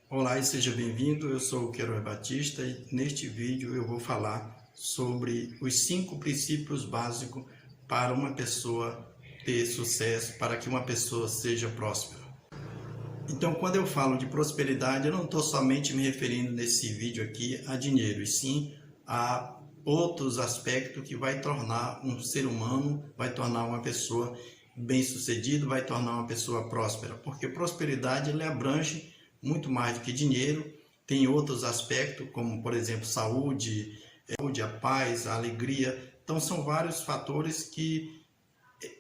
Olá e seja bem-vindo, eu sou o Queiroz Batista e neste vídeo eu vou falar sobre os 5 princípios básicos para uma pessoa ter sucesso, para que uma pessoa seja próspera. Então, quando eu falo de prosperidade, eu não estou somente me referindo nesse vídeo aqui a dinheiro, e sim a outros aspectos que vai tornar um ser humano, vai tornar uma pessoa bem-sucedida, vai tornar uma pessoa próspera, porque prosperidade ele abrange muito mais do que dinheiro, tem outros aspectos, como por exemplo saúde, a paz, a alegria. Então são vários fatores que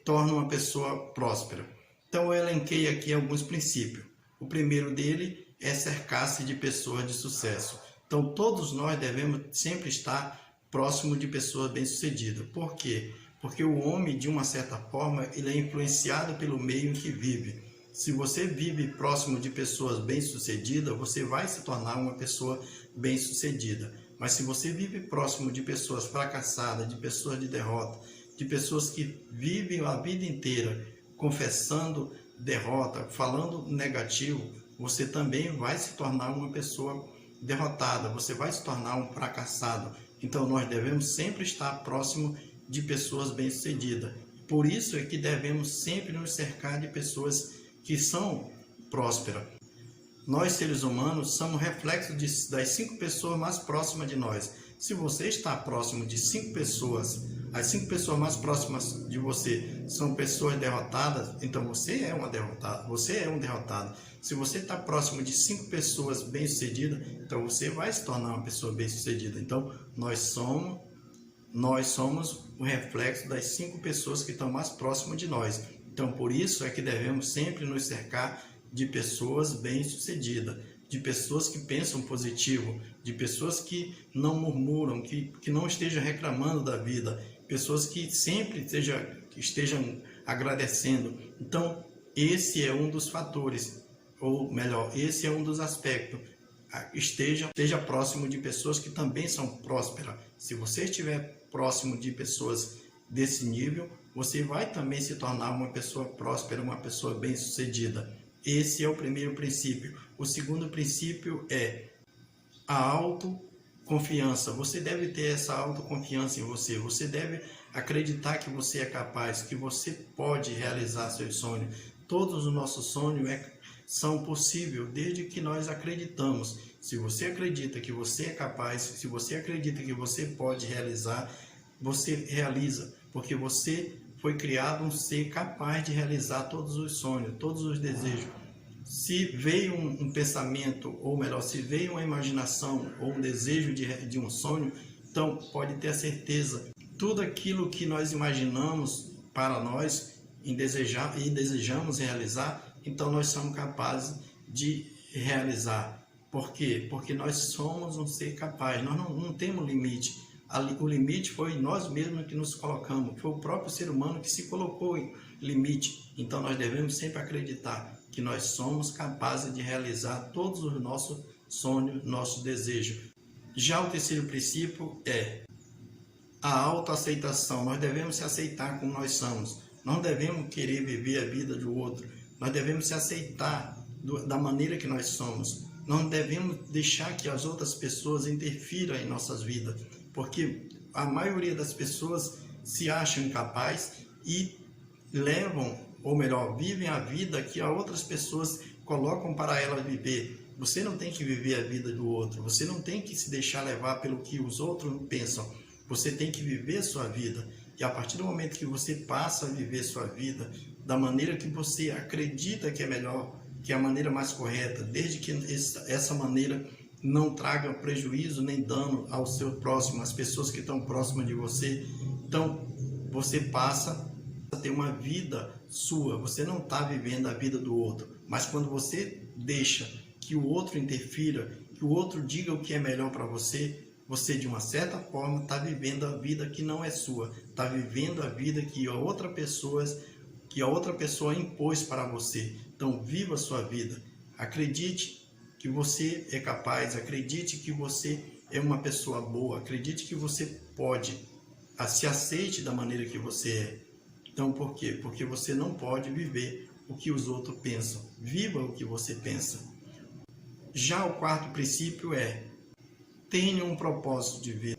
tornam uma pessoa próspera. Então eu elenquei aqui alguns princípios. O primeiro dele é cercar-se de pessoas de sucesso. Então todos nós devemos sempre estar próximo de pessoas bem-sucedidas. Por quê? Porque o homem, de uma certa forma, ele é influenciado pelo meio em que vive. Se você vive próximo de pessoas bem-sucedidas, você vai se tornar uma pessoa bem-sucedida. Mas se você vive próximo de pessoas fracassadas, de pessoas de derrota, de pessoas que vivem a vida inteira confessando derrota, falando negativo, você também vai se tornar uma pessoa derrotada, você vai se tornar um fracassado. Então nós devemos sempre estar próximo de pessoas bem-sucedidas. Por isso é que devemos sempre nos cercar de pessoas que são prósperas. Nós, seres humanos, somos reflexo das 5 pessoas mais próximas de nós. Se você está próximo de 5 pessoas, as 5 pessoas mais próximas de você são pessoas derrotadas, então você é uma derrotada, você é um derrotado. Se você está próximo de 5 pessoas bem-sucedidas, então você vai se tornar uma pessoa bem-sucedida. Então nós somos o reflexo das 5 pessoas que estão mais próximas de nós. Então, por isso é que devemos sempre nos cercar de pessoas bem-sucedidas, de pessoas que pensam positivo, de pessoas que não murmuram, que não estejam reclamando da vida, pessoas que sempre estejam agradecendo. Então, esse é um dos fatores, ou melhor, esse é um dos aspectos. Esteja próximo de pessoas que também são prósperas. Se você estiver próximo de pessoas desse nível, você vai também se tornar uma pessoa próspera, uma pessoa bem-sucedida. Esse é o primeiro princípio. O segundo princípio é a autoconfiança. Você deve ter essa autoconfiança em você. Você deve acreditar que você é capaz, que você pode realizar seus sonhos. Todos os nossos sonhos são possíveis desde que nós acreditamos. Se você acredita que você é capaz, se você acredita que você pode realizar, você realiza, porque você foi criado um ser capaz de realizar todos os sonhos, todos os desejos. Se veio um pensamento, ou melhor, se veio uma imaginação ou um desejo de um sonho, então pode ter a certeza, tudo aquilo que nós imaginamos para nós e desejamos realizar, então nós somos capazes de realizar. Por quê? Porque nós somos um ser capaz, nós não temos limite. O limite foi nós mesmos que nos colocamos, foi o próprio ser humano que se colocou em limite. Então nós devemos sempre acreditar que nós somos capazes de realizar todos os nossos sonhos, nossos desejos. Já o terceiro princípio é a autoaceitação. Nós devemos se aceitar como nós somos. Nós devemos querer viver a vida do outro. Nós devemos se aceitar da maneira que nós somos. Não devemos deixar que as outras pessoas interfiram em nossas vidas, porque a maioria das pessoas se acham incapazes e levam, ou melhor, vivem a vida que as outras pessoas colocam para elas viver. Você não tem que viver a vida do outro, você não tem que se deixar levar pelo que os outros pensam, você tem que viver a sua vida. E a partir do momento que você passa a viver sua vida da maneira que você acredita que é melhor, que é a maneira mais correta, desde que essa maneira não traga prejuízo nem dano ao seu próximo, às pessoas que estão próximas de você, então você passa a ter uma vida sua, você não está vivendo a vida do outro. Mas quando você deixa que o outro interfira, que o outro diga o que é melhor para você, você de uma certa forma está vivendo a vida que não é sua, está vivendo a vida que a outra pessoa impôs para você. Então viva a sua vida, acredite que você é capaz, acredite que você é uma pessoa boa, acredite que você pode, se aceite da maneira que você é. Então por quê? Porque você não pode viver o que os outros pensam, viva o que você pensa. Já o quarto princípio é: tenha um propósito de vida.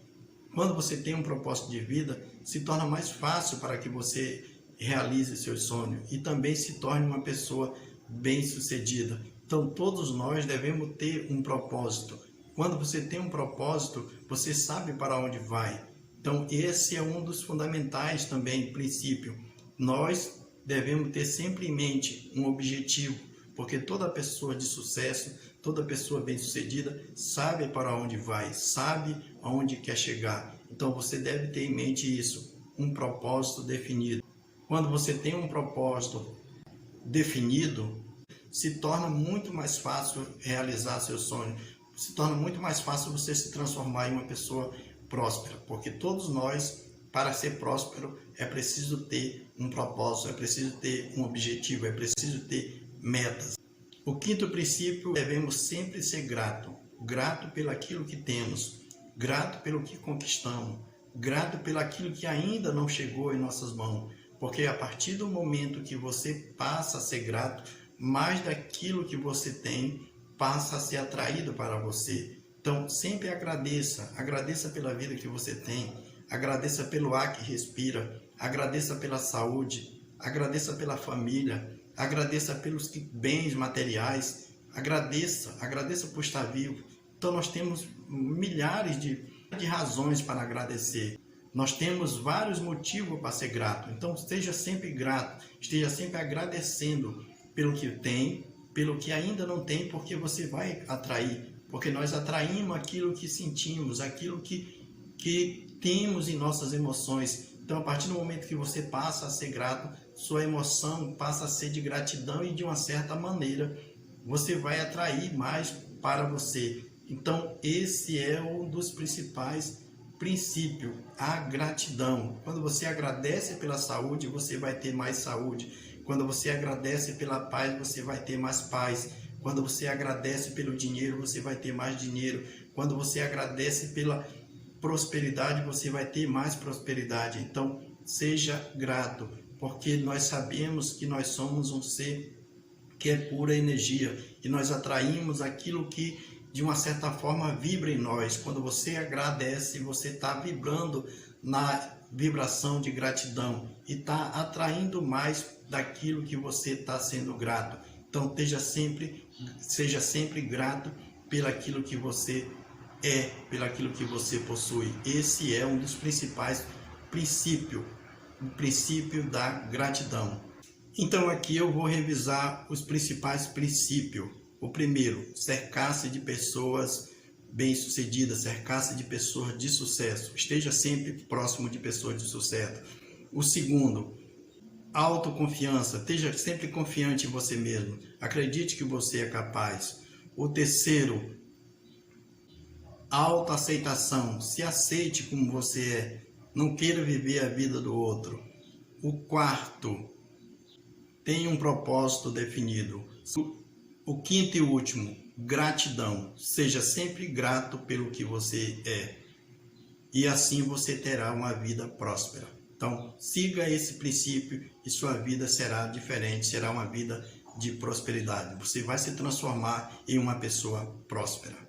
Quando você tem um propósito de vida, se torna mais fácil para que você realize seus sonhos e também se torne uma pessoa bem-sucedida. Então, todos nós devemos ter um propósito. Quando você tem um propósito, você sabe para onde vai. Então, esse é um dos fundamentais também, princípio. Nós devemos ter sempre em mente um objetivo, porque toda pessoa de sucesso, toda pessoa bem-sucedida sabe para onde vai, sabe aonde quer chegar. Então você deve ter em mente isso, um propósito definido. Quando você tem um propósito definido, se torna muito mais fácil realizar seu sonho, se torna muito mais fácil você se transformar em uma pessoa próspera, porque todos nós, para ser próspero, é preciso ter um propósito, é preciso ter um objetivo, é preciso ter metas. O quinto princípio: devemos sempre ser grato pelaquilo que temos, grato pelo que conquistamos, grato pelaquilo que ainda não chegou em nossas mãos, porque a partir do momento que você passa a ser grato, mais daquilo que você tem passa a ser atraído para você. Então, sempre agradeça pela vida que você tem, agradeça pelo ar que respira, agradeça pela saúde, agradeça pela família, agradeça pelos bens materiais, agradeça por estar vivo. Então nós temos milhares de razões para agradecer. Nós temos vários motivos para ser grato. Então esteja sempre grato, esteja sempre agradecendo pelo que tem, pelo que ainda não tem, porque você vai atrair. Porque nós atraímos aquilo que sentimos, aquilo que temos em nossas emoções. Então, a partir do momento que você passa a ser grato, sua emoção passa a ser de gratidão e, de uma certa maneira, você vai atrair mais para você. Então, esse é um dos principais princípios, a gratidão. Quando você agradece pela saúde, você vai ter mais saúde. Quando você agradece pela paz, você vai ter mais paz. Quando você agradece pelo dinheiro, você vai ter mais dinheiro. Quando você agradece pela prosperidade, você vai ter mais prosperidade. Então, seja grato, porque nós sabemos que nós somos um ser que é pura energia e nós atraímos aquilo que, de uma certa forma, vibra em nós. Quando você agradece, você está vibrando na vibração de gratidão e está atraindo mais daquilo que você está sendo grato. Então, seja sempre grato pelaquilo que você pelaquilo que você possui. Esse é um dos principais princípios, o princípio da gratidão. Então aqui eu vou revisar os principais princípios. O primeiro: cercar-se de pessoas bem-sucedidas, cercar-se de pessoas de sucesso. Esteja sempre próximo de pessoas de sucesso. O segundo: autoconfiança. Esteja sempre confiante em você mesmo. Acredite que você é capaz. O terceiro: autoaceitação. Se aceite como você é. Não queira viver a vida do outro. O quarto: tenha um propósito definido. O quinto e último: gratidão. Seja sempre grato pelo que você é. E assim você terá uma vida próspera. Então, siga esse princípio e sua vida será diferente, será uma vida de prosperidade. Você vai se transformar em uma pessoa próspera.